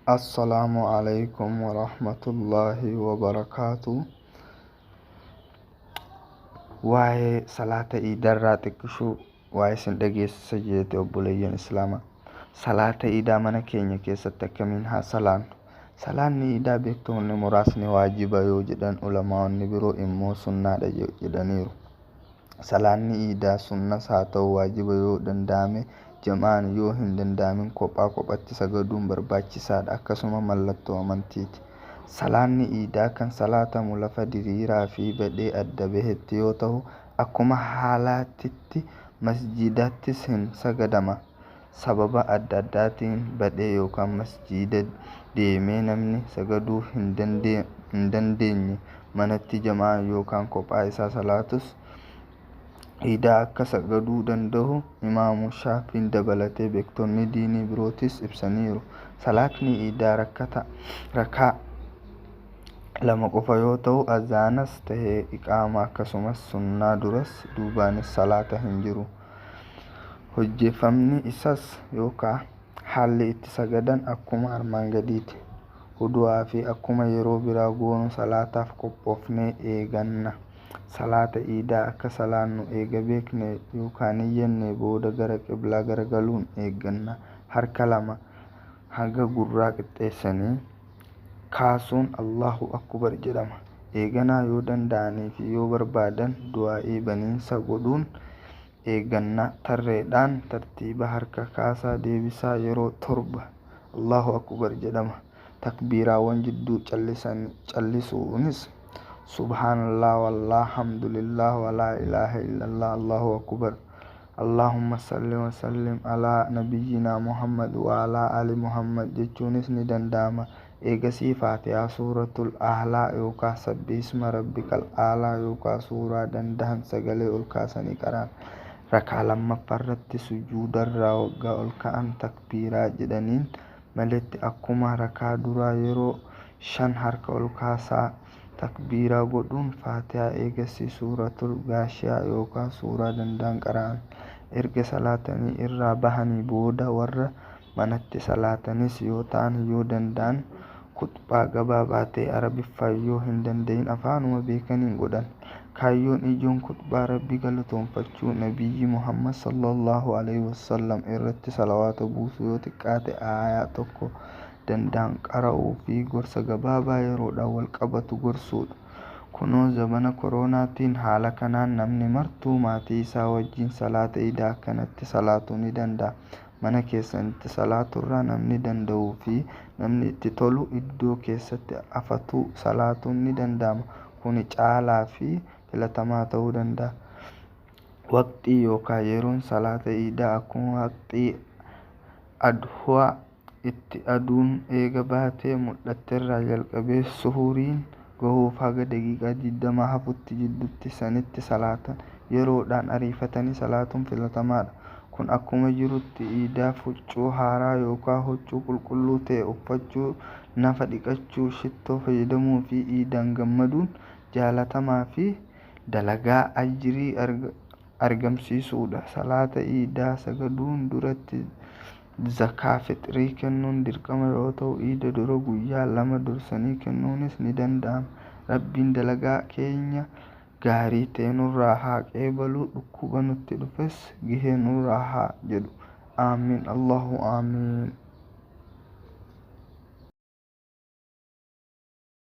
Assalamu alaikum wa rahmatullahi wa barakatuh. Waa'ee salaata iidaarraa xiqqishuu waa'ee isin dhageessisa jeete obboleeyyan Islaamaa. Salaata iidaa mana keenya keessatti akkamiin haa salaannu? Salaanni iidaa beektoonni muraasni waajiba yoo jedhan, ulamaa'onni biroo immoo sunnaadha jedhaniiru. Salaanni iidaa sunnas haa ta'u waajiba yoo danda'ame jama'aan yoo hin danda'amin kophaa kophatti sagaduun barbaachisaadha. Akkasuma mallattoo amantiiti. Salaanni iidaa kan salaatamu lafa diriiraa fi badhee adda bahetti yoo ta'u, akkuma haalaatitti masjiidattis hin sagadama. Sababa adda addaatiin badhee yookaan masjiida deemee namni sagaduu hin dandeenye manatti jama'aan yookaan kophaa isaa salaatus iidaa akka sagaduu danda'u Imaamu Shaafiin dabalatee beektonni diinii birootis ibsaniiru. Salaatni iidaa rakaa lama qofa yoo ta'u, azaanas tahee iqaamaa akkasumas sunnaa duras duubaanis salaata hin jiru. Hojjefamni isaas yookaan haalli itti sagadan akkuma armaan gadiiti. Hudu'aa fi akkuma yeroo biraa goonu salaataaf qophoofnee eeganna. Salaata iidaa akka salaannu eega beekne yookaan iyyannee booda gara qiblaa garagaluun eegganna. Harka lama haga gurraa qixxeessanii kaasuun Allahu Akbar jedhama. Eeganaa yoo danda'anii fi yoo barbaadan du'aa'ii baniinsa godhuun eegganna. Tarreedhaan tartiiba harka kaasaa deebisaa yeroo 7 Allahu Akbar jedhama. Takbiiraawwan jidduu callisuunis subhaanallah wallaahi hamdulillah walaa ilaaha illallah Allahu Akbar. Allahumma salli wa sallim alaa nabiyyinaa Muhammad wa alaa ali Muhammad jechuunis ni danda'ama. Eegasii Faatihaa suuratul A'laa yookaan sabbihisma rabbikal a'laa yookaan suuraa dandahan sagalee ol kaasanii qaraan. Rakaa lammaffaarratti sujuudarraa waggaa ol ka'an takbiiraa jedhaniin maletti akkuma rakaa duraa yeroo 5 harka ol kaasaa takbiiraa godhuun Faatihaa eegasii suuratul Gaashiyaa yookaan suuraa dandahan qara'an. Erga salaatanii irraa bahanii booda warra manatti salaatanis yoo ta'an yoo danda'an khutbaa gabaabaa ta'e Arabiffaan yoo hin danda'in afaanuma beekaniin godhan. Kaayyoon ijoon khutbaa Rabbii galatoonfachuu Nabiyyi Muhammad sallallahu alaihi wasallam irratti salawaata buusuu yoo xiqqaate aayaa tokko danda'an qara'uu fi gorsa gabaabaa yeroodhaan wal qabatu gorsuudha. Kunoo zamana koronaatiin haala kanaan namni martuu maatii isaa wajjin salaata iidaa akkanatti salaatuu ni danda'a. Mana keessatti salaaturraa namni danda'uu fi namni itti tolu iddoo keessatti afatuu salaatuun ni danda'ama. Kuni caalaa fi filatamaa ta'uu danda'a. Waqtii yookaan yeroon salaata iidaa akkuma waqtii adhuwaa itti aduun eega baatee mul'atterraa jalqabee suhuriin gahuuf haga daqiiqaa 20 hafutti jidduutti sanitti salaatan yeroodhaan ariifatanii salaatuun filatamaadha. Kun akkuma jirutti iidaaf huccuu haaraa yookaan huccuu qulqulluu ta'e uffachuu, nafa dhiqachuu, shittoo fayyadamuu fi iidaan gammaduun jaalatamaa fi dalagaa ajrii argamsiisuudha. Salaata iidaa sagaduun duratti zakaa fixrii kennuun dirqama yoo ta'u, iida dura guyyaa 2 dursanii kennuunis ni danda'ama. Rabbiin dalagaa keenya gaarii ta'e nurraa haa qeebalu, dhukkuba nutti dhufes gahee nurraa haa jedhu. Aamiin. Allahu aamiin.